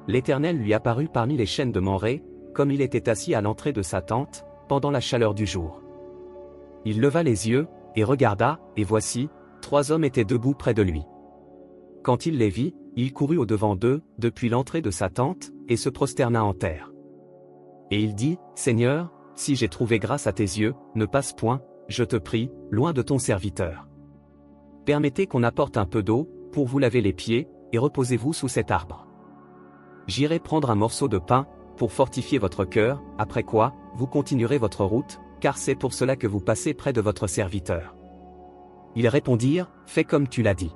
l'Éternel lui apparut parmi les chênes de Mamré, comme il était assis à l'entrée de sa tente, pendant la chaleur du jour. Il leva les yeux, et regarda, et voici, 3 hommes étaient debout près de lui. Quand il les vit, il courut au-devant d'eux, depuis l'entrée de sa tente, et se prosterna en terre. Et il dit, Seigneur, si j'ai trouvé grâce à tes yeux, ne passe point, je te prie, loin de ton serviteur. Permettez qu'on apporte un peu d'eau, pour vous laver les pieds, et reposez-vous sous cet arbre. J'irai prendre un morceau de pain, pour fortifier votre cœur, après quoi, vous continuerez votre route, car c'est pour cela que vous passez près de votre serviteur. Ils répondirent, fais comme tu l'as dit.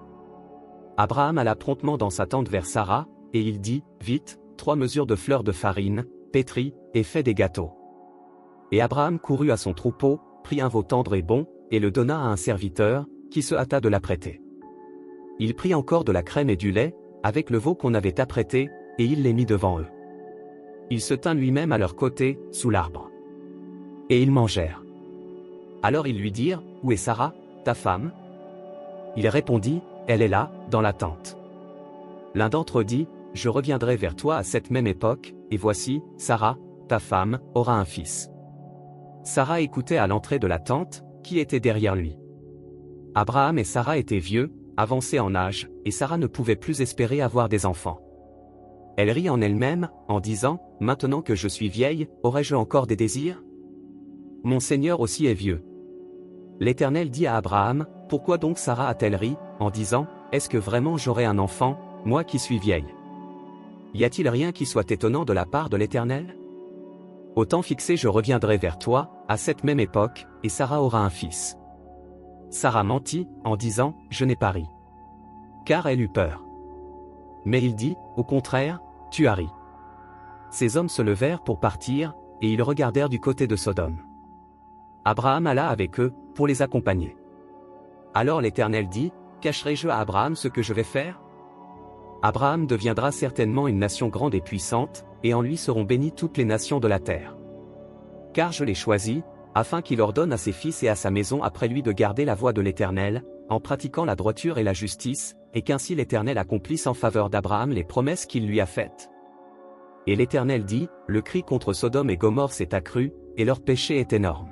Abraham alla promptement dans sa tente vers Sarah, et il dit, vite, 3 mesures de fleur de farine, pétris, et fais des gâteaux. Et Abraham courut à son troupeau, prit un veau tendre et bon, et le donna à un serviteur, qui se hâta de l'apprêter. Il prit encore de la crème et du lait, avec le veau qu'on avait apprêté, et il les mit devant eux. Il se tint lui-même à leur côté, sous l'arbre. Et ils mangèrent. Alors ils lui dirent, où est Sarah, ta femme? Il répondit, elle est là, dans la tente. L'un d'entre eux dit, je reviendrai vers toi à cette même époque, et voici, Sarah, ta femme, aura un fils. Sarah écoutait à l'entrée de la tente, qui était derrière lui. Abraham et Sarah étaient vieux, avancés en âge, et Sarah ne pouvait plus espérer avoir des enfants. Elle rit en elle-même, en disant, maintenant que je suis vieille, aurai-je encore des désirs? Mon Seigneur aussi est vieux. L'Éternel dit à Abraham, pourquoi donc Sarah a-t-elle ri, en disant, est-ce que vraiment j'aurai un enfant, moi qui suis vieille? Y a-t-il rien qui soit étonnant de la part de l'Éternel? Au temps fixé je reviendrai vers toi, à cette même époque, et Sarah aura un fils. Sarah mentit, en disant, je n'ai pas ri. Car elle eut peur. Mais il dit, au contraire, tu as ri. Ces hommes se levèrent pour partir, et ils regardèrent du côté de Sodome. Abraham alla avec eux, pour les accompagner. Alors l'Éternel dit, cacherai-je à Abraham ce que je vais faire? Abraham deviendra certainement une nation grande et puissante, et en lui seront bénies toutes les nations de la terre. Car je l'ai choisi, afin qu'il ordonne à ses fils et à sa maison après lui de garder la voie de l'Éternel, en pratiquant la droiture et la justice, et qu'ainsi l'Éternel accomplisse en faveur d'Abraham les promesses qu'il lui a faites. Et l'Éternel dit, le cri contre Sodome et Gomorrhe s'est accru, et leur péché est énorme.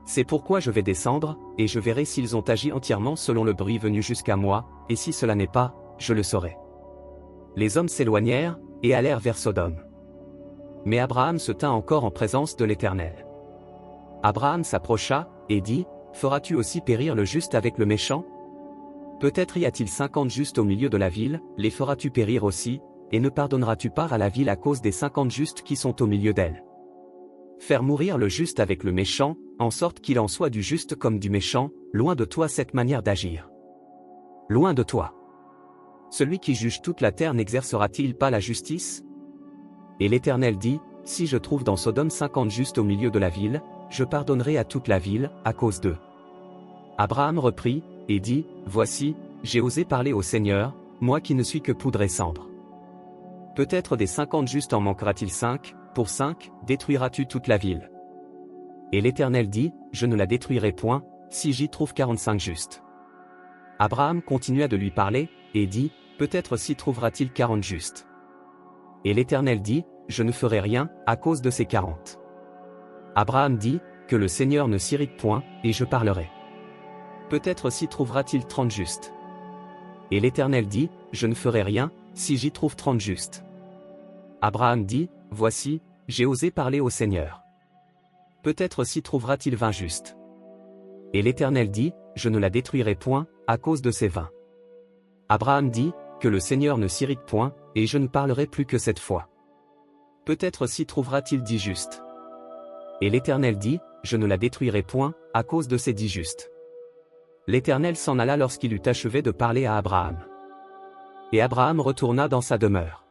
C'est pourquoi je vais descendre, et je verrai s'ils ont agi entièrement selon le bruit venu jusqu'à moi, et si cela n'est pas, je le saurai. Les hommes s'éloignèrent, et allèrent vers Sodome. Mais Abraham se tint encore en présence de l'Éternel. Abraham s'approcha, et dit, feras-tu aussi périr le juste avec le méchant? Peut-être y a-t-il 50 justes au milieu de la ville, les feras-tu périr aussi, et ne pardonneras-tu pas à la ville à cause des 50 justes qui sont au milieu d'elle? Faire mourir le juste avec le méchant, en sorte qu'il en soit du juste comme du méchant, loin de toi cette manière d'agir. Loin de toi. Celui qui juge toute la terre n'exercera-t-il pas la justice? Et l'Éternel dit, si je trouve dans Sodome 50 justes au milieu de la ville, je pardonnerai à toute la ville, à cause d'eux. Abraham reprit, et dit, voici, j'ai osé parler au Seigneur, moi qui ne suis que poudre et cendre. Peut-être des 50 justes en manquera-t-il 5, pour 5, détruiras-tu toute la ville? Et l'Éternel dit, je ne la détruirai point, si j'y trouve 45 justes. Abraham continua de lui parler, et dit, peut-être s'y trouvera-t-il 40 justes. Et l'Éternel dit, je ne ferai rien, à cause de ces 40. Abraham dit, que le Seigneur ne s'irrite point, et je parlerai. Peut-être s'y trouvera-t-il 30 justes. Et l'Éternel dit, je ne ferai rien, si j'y trouve 30 justes. Abraham dit, voici, j'ai osé parler au Seigneur. Peut-être s'y trouvera-t-il 20 justes. Et l'Éternel dit, je ne la détruirai point, à cause de ces 20. Abraham dit, que le Seigneur ne s'irrite point, et je ne parlerai plus que cette fois. Peut-être s'y trouvera-t-il 10 justes. Et l'Éternel dit, je ne la détruirai point, à cause de ces 10 justes. L'Éternel s'en alla lorsqu'il eut achevé de parler à Abraham. Et Abraham retourna dans sa demeure.